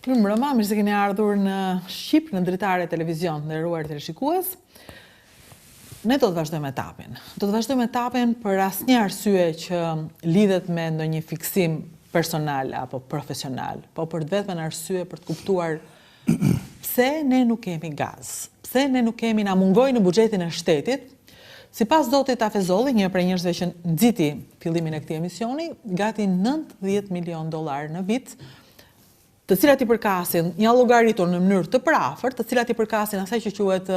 Mirëmbrëma, mirë se keni ardhur në Shqip, në dritare televizion, nderuar teleshikues. Ne do të vazhdojmë etapin. Do të vazhdojmë etapin për asnjë arsye që lidhet me ndonjë fiksim personal apo profesional, po për të vetën arsye për të kuptuar pse ne nuk kemi gaz, pse ne nuk kemi, na mungoi në buxhetin e shtetit. Sipas zotit Afezolli, një prej njerëzve që nxiti fillimin e këtij emisioni, gati $90 milion në vit, të cilat i përkasin, një llogaritur në mënyrë të përafërt, të cilat i përkasin asaj që quhet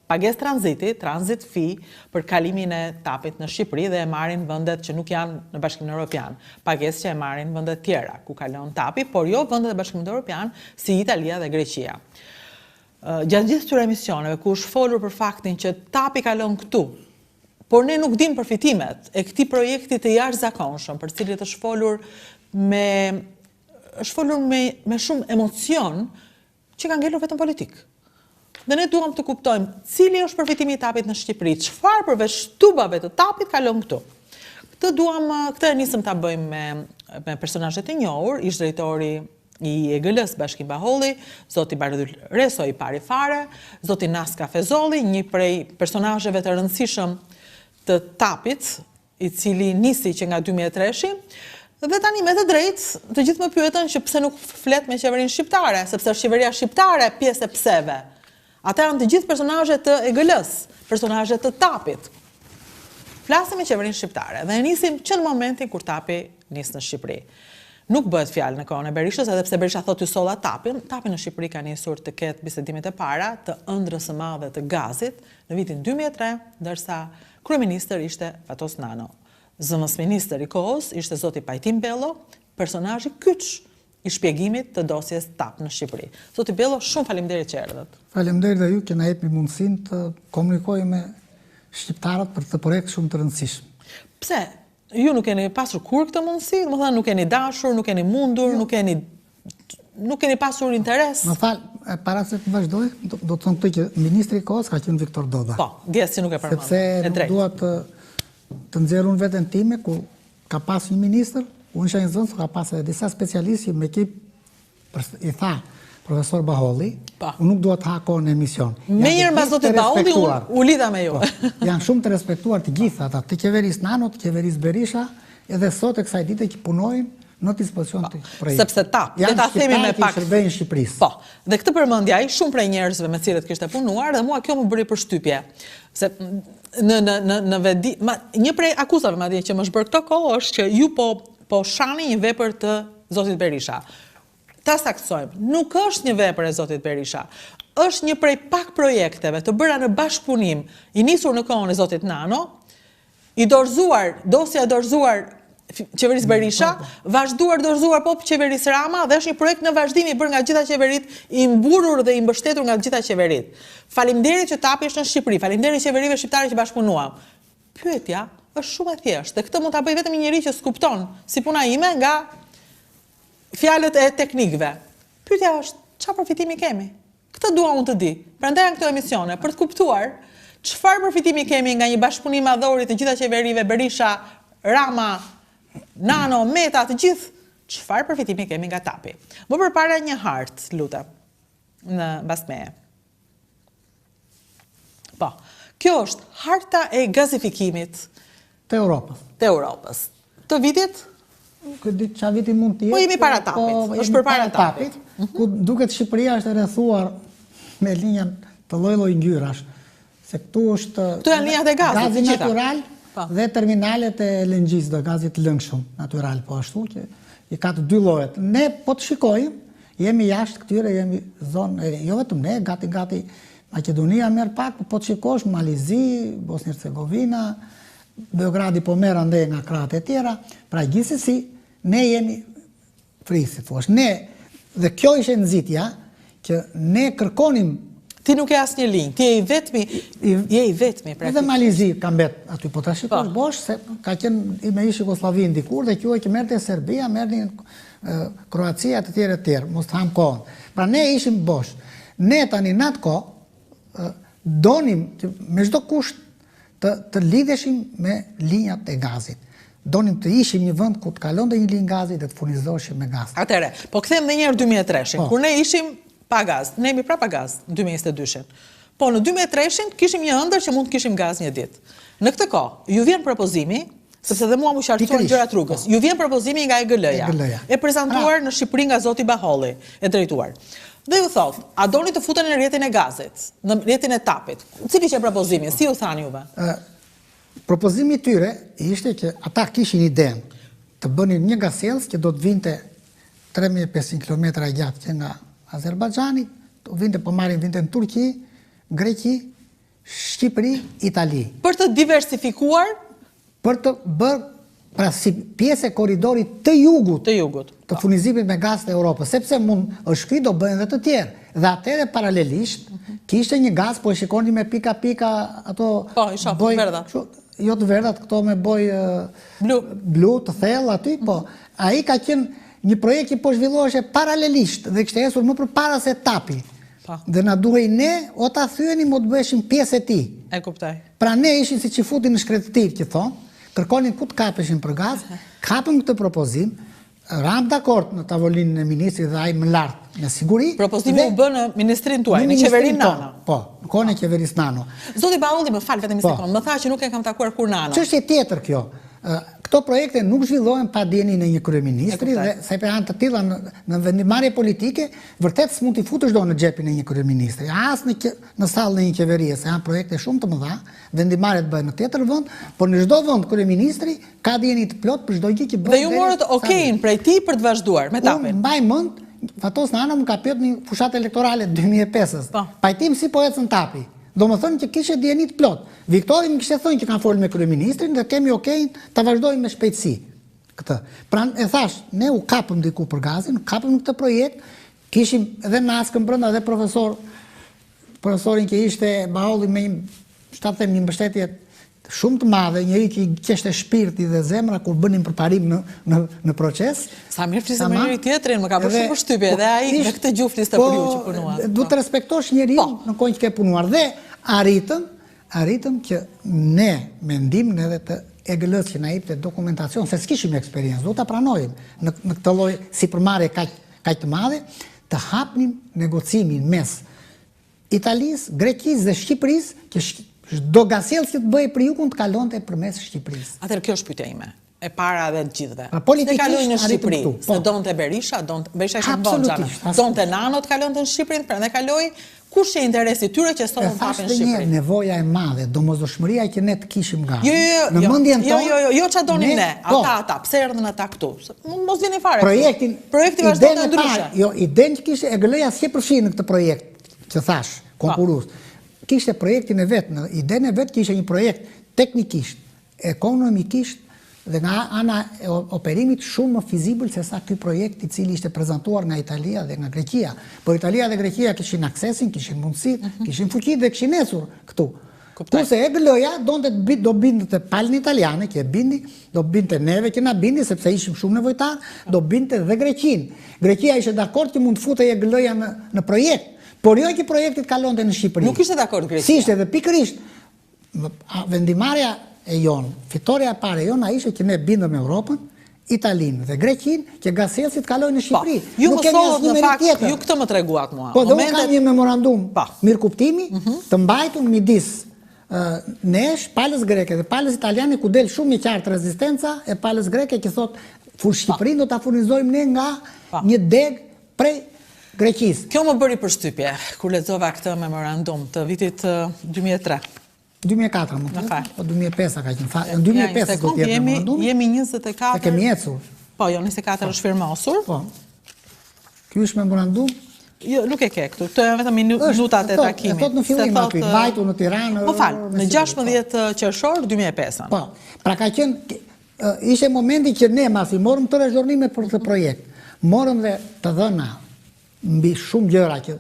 pagesë tranziti, transit fee, për kalimin e tapit në Shqipëri dhe e marrin vendet që nuk janë në Bashkimin Evropian. Pagesë që e marrin vendet tjera ku kalon tapi, por jo vendet e Bashkimit Evropian si Italia dhe Greqia. Gjatë gjithë këtyre emisioneve ku është folur për faktin që tapi kalon këtu, por ne nuk dim përfitimet e këtij projekti të jashtëzakonshëm, për cilin është folur me shumë emocion, që ka ngelur vetëm politik. Dhe ne duam të kuptojmë cili është përfitimi i tapit në Shqipëri, çfarë përveç tubave të tapit kalon këtu. Këtë nisëm ta bëjmë me personazhet e njohur, ish drejtori i EGL-s Bashkim Baholli, zoti Bardhyl Reso i pari fare, zoti Naska Fezolli, një prej personazheve të rëndësishëm të tapit, i cili nisi që nga 2003-shi, dhe tani me të drejtë, të gjithë më pyeten që pse nuk flet me qeverinë shqiptare, sepse është qeveria shqiptare pjesë e pseve. Ata janë të gjithë personazhet të EGL-s, personazhet të tapit. Flasim me qeverinë shqiptare dhe nisim që në momentin kur tapi nis në Shqipëri. Nuk bëhet fjalë në kohën e Berishës, edhe pse Berisha thotë solla tapin në Shqipëri ka nisur të ketë bisedimet e para të ëndrrës së madhe të gazit në vitin 2003, ndërsa kryeministër ishte Fatos Nano. Zëvendësministër i kohës ishte zoti Pajtim Bello, personazhi kyç i shpjegimit të dosjes TAP në Shqipëri. Zoti Bello, shumë faleminderit që erdhët. Faleminderit dhe ju që na jepni mundësinë të komunikojmë me shqiptarët për këtë projekt shumë të rëndësishëm. Pse? Ju nuk keni pasur kur këtë mundësi? Domethënë nuk keni dashur, nuk keni mundur, nuk keni pasur interes? Më fal, para se të vazhdoj, do të them këtë që ministri i kohës ka qenë Viktor Doda. Po, djes që nuk e përmend. Sepse nuk dua të nxjerr unë veten time ku ka pas një ministër, unë isha një zonë, ka pas edhe disa specialistë me ekip, i tha profesor Baholli, unë nuk dua të ha kohën në emision. Me njërë mbas zotit Baholli, u lidha me ju. Janë shumë të respektuar të gjithë ata, të qeverisë Nano, të qeverisë Berisha, edhe sot e kësaj dite që punojnë në dispozicion të projektit. Sepse TAP, le ta themi me pak. Janë shërbejnë Shqipërisë. Po, dhe këtë përmendja ai shumë prej njerëzve me cilët kishte punuar dhe mua kjo më bëri përshtypje. Se në vedi, një prej akuzave madje që më shbër këto kohë është që ju po shani një vepër të zotit Berisha. Ta saktësojmë, nuk është një vepër e zotit Berisha, është një prej pak projekteve të bëra në bashkëpunim, i nisur në kohën e zotit Nano, dosja e dorëzuar qeverisë Berisha, vazhduar dorëzuar po qeverisë Rama dhe është një projekt në vazhdim i bërë nga gjitha qeverit, i mburur dhe i mbështetur nga gjitha qeverit. Faleminderit që tapi është në Shqipëri, faleminderit qeverive shqiptare që bashkëpunuam. Pyetja është shumë e thjeshtë, dhe këtë mund ta bëj vetëm një njerëz që skupton si puna ime nga fjalët e teknikëve. Pyetja është, çfarë përfitimi kemi? Këtë dua unë të di. Prandaj janë këto emisione për të kuptuar çfarë përfitimi kemi nga një bashkëpunim madhor të gjitha qeverive Berisha, Rama, Nano, Meta, të gjithë, çfarë përfitimi kemi nga tapi. Më përpara një hartë, lutem, në Basmeje. Po, kjo është harta e gazifikimit të Europës. Të vitit? Këtë qa viti mund të jetë. Po jemi para tapit, është për para tapit. Ku duket Shqipëria është rrethuar me linjën të lloj-lloj ngjyrash. Se këtu është janë linjat e gazit, gazi natyral dhe terminalet e LNG-s, dhe gazit lëngshëm natyral, po ashtu që i ka të dy llojet. Ne po të shikojmë, jemi jashtë këtyre, jemi zonë, jo vetëm ne, gati Maqedonia merr pak, po të shikosh Malizi, Bosnjë-Hercegovina, Beogradi po merr ande nga krahët e tjera, pra gjithsesi ne jemi frisi, thuash. Dhe kjo ishte nxitja që ne kërkonim. Ti nuk e asnjë linjë, ti je i vetmi. Edhe Malizi ka mbet aty, po ta shikosh bosh se ka qenë me ish Jugosllavi dikur dhe quhej që merrte Serbia, merrnin Kroacia të tjerë, mos të ham kohën. Pra ne ishim bosh. Ne tani në atë kohë donim me çdo kusht të lidheshim me linjat e gazit. donim të ishim një vend ku të kalonte një linjë gazi dhe të furnizoheshim me gaz. Atëre, po kthejmë edhe një herë 2003-shin, kur ne ishim pa gaz, ne jemi pa gaz në 2022-shin. Po në 2003-shin kishim një ëndër që mund të kishim gaz një ditë. Në këtë kohë, ju vjen propozimi, sepse dhe mua më qartësuan gjërat rrugës. Ju vjen propozimi nga EGL-ja, e prezantuar në Shqipëri nga zoti Baholli, e drejtuar. Dhe ju thot, a doni të futen në rrjetin e gazit, në rrjetin e tapit? Cili që propozimi, si u thanë juve? Propozimi i tyre ishte që ata kishin idenë të bënin një gazellës që do të vinte 3500 km gjatë që nga Azerbajxhani, vinte në Turqi, Greqi, Shqipëri, Itali. Për të diversifikuar? Për të bërë pra si pjesë e korridorit të jugut, të furnizimit me gaz të Europës, sepse mund është shkri do bëhen dhe të tjerë. Dhe atëre paralelisht, kishte një gaz, po e shikoni me pika ato... Po, i shofë, verdat. Jo të verdat, këto me boj blu të thellë aty, po. A i ka qenë një projekt që po zhvilloheshe paralelisht dhe kështë esur më për para se tapi. Dhe na duhej ne, o ta thyenim, o të bëheshim pjesë e ti. E kuptaj. Pra ne ishin si që futin në shkretëtiv, që thonë, kërkonin ku të kapeshin për gaz, kapëm këtë propozim, ram dakord në tavolinë e ministrit dhe ai më lartë në siguri. Propozimi u bë në ministrin tuaj, në qeverinë Nano. Po, në kohën e qeverisë Nano. Zoti Baholli, më fal vetëm një sekondë, më tha që nuk e kam takuar kur Nano. Çështje tjetër kjo. Këto projekte nuk zhvillohen pa dijenin e një kryeministri dhe se për anë të tilla në vendimarrje politike vërtet s'mund t'i futesh do në xhepin e një kryeministri. As në sallën e një qeverie, se janë projekte shumë të mëdha, vendimarrjet bëhen në tjetër vend, por në çdo vend kryeministri ka dijenin të plot për çdo gjë që bën. Dhe ju morët okejin prej tij për të vazhduar me tapin. Unë mbaj mend, Fatos Nano më ka pyetur një fushat elektorale 2005-s. Pajtim si po ecën tapi. Do më thënë që kishe dijenit plot. Viktori më kishte thënë që kanë folur me kryeministrin dhe kemi okejin ta vazhdojmë me shpejtësi këtë. Pra e thash, ne u kapëm diku për gazin, kapëm në këtë projekt, kishim edhe naskën brenda dhe profesorin që ishte Baholli me një mbështetje shumë të madhe, njëri që i kishte shpirti dhe zemra kur bënim përparim në proces. Sa mirë flisë me njëri tjetrin, më ka bërë shumë përshtypje dhe ai me këtë gjuhë fliste për ju që punua. Du të respektosh njeriu në kohën që ke punuar dhe arritëm që ne mendimin edhe të EGL-s që na jepte dokumentacion, se s'kishim eksperiencë, do ta pranojmë në këtë lloj sipërmarrje kaq të madhe, të hapnim negocimin mes Italisë, Greqisë dhe Shqipërisë, që do gazellës që të bëjë për jugun të kalonte përmes Shqipërisë. Atëherë kjo është pyetja ime. E para dhe të gjithëve. Politikisht kaloi në Shqipëri, se donte Berisha, Berisha ishte Bonxha. Donte Nano të kalonte në Shqipëri, prandaj kaloi. Kush është interesi tyre që sot mund hapin në Shqipëri? Nevoja e madhe, domosdoshmëria që ne të kishim gaz. Në mendjen tonë. Jo ç'a donin ne, ata, pse erdhën ata këtu? Mos vini fare. Projekti vazhdon të ndryshe. Jo, idenë që kishte EGL-ja s'e përfshi në këtë projekt, që thash, konkurrues. Kishte projektin e vet, në idenë e vet kishte një projekt teknikisht, ekonomikisht dhe nga ana e operimit shumë më fizibël se sa ky projekt i cili ishte prezantuar nga Italia dhe nga Greqia. Por Italia dhe Greqia kishin aksesin, kishin mundësitë, kishin fuqitë dhe kishin ecur këtu. Kurse EGL-ja do binte palën italiane, që e bindi, do binte neve që na bindi sepse ishim shumë nevojtar, do binte dhe Greqinë. Greqia ishte dakord që mund të futej EGL-ja në projekt, por jo që projektit kalonte në Shqipëri. Nuk ishte dakord Greqia. Si ishte dhe pikërisht vendimarrja e jonë, fitoria e parë e jonë ishte që ne bindëm Europën, Italinë dhe Greqinë që gazellësit kalojnë në Shqipëri. Ju më thonë në fakt, ju këtë më treguat mua. Po, dhe unë kam një memorandum mirë kuptimi të mbajtur midis nesh, palës greke dhe palës italiane, ku del shumë i qartë rezistenca e palës greke që thot Shqipërinë do ta furnizojmë ne nga një deg prej Greqisë. Kjo më bëri përshtypje kur lexova këtë memorandum të vitit 2003. 2004 më të, po 2005 ka qenë. Në 2005 do të jetë memorandum. Jemi 24. Se kemi ecur. Po, jo 24 është firmosur. Po. Ky është memorandum. Jo, nuk e ke këtu. Këto janë vetëm minutat e takimit. E thot në fillim aty, mbajtur në Tiranë. Po fal, në 16 qershor 2005. Po. Pra ka qenë ishte momenti që ne masi morëm të rezhornime për këtë projekt. Morëm dhe të dhëna mbi shumë gjëra që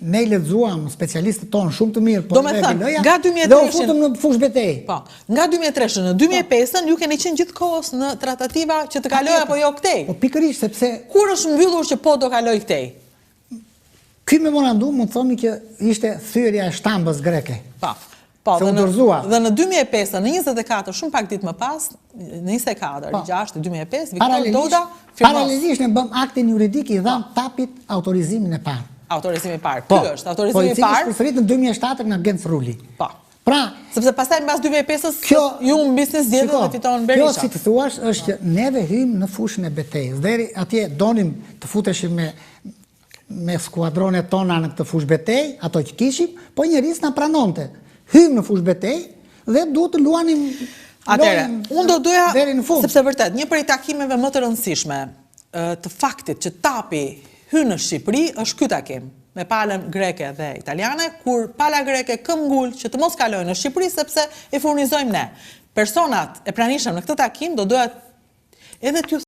ne i lexuam specialistët tonë shumë të mirë, po nga 2003 dhe u futëm në fushë betejë. Po, nga 2003 në 2005 ju keni qenë gjithkohës në tratativa që të kaloj apo jo këtej. Po pikërisht sepse kur është mbyllur që po do kaloj këtej? Ky memorandum mund të thomi që ishte thyrja e shtambës greke. Po. Po, se u dorëzua. Dhe në 2005, në 24, shumë pak ditë më pas, në 24, 6-2005, Viktor Doda firmos. Paralelisht ne bëm aktin juridik i dham Tapit autorizimin e parë. Autorizimi i parë. Ky është autorizimi i parë. Policia përsërit në 2007 nga Genc Ruli. Po. Pra, sepse pastaj mbas 2005-s ju mbisni zgjedhjen dhe fiton Berisha. Kjo si të thuash është që neve hym në fushën e betejës. Deri atje donim të futeshim me skuadronet tona në këtë fushë betejë, ato që kishim, po njerëz na pranonte. Hym në fushë betejë dhe duhet të luanim. Atëherë, unë do doja, sepse vërtet, një prej takimeve më të rëndësishme të faktit që Tapi hyn në Shqipëri është ky takim me palën greke dhe italiane, kur pala greke këmbgul që të mos kalojnë në Shqipëri sepse e furnizojmë ne. Personat e pranishëm në këtë takim do doja edhe t'ju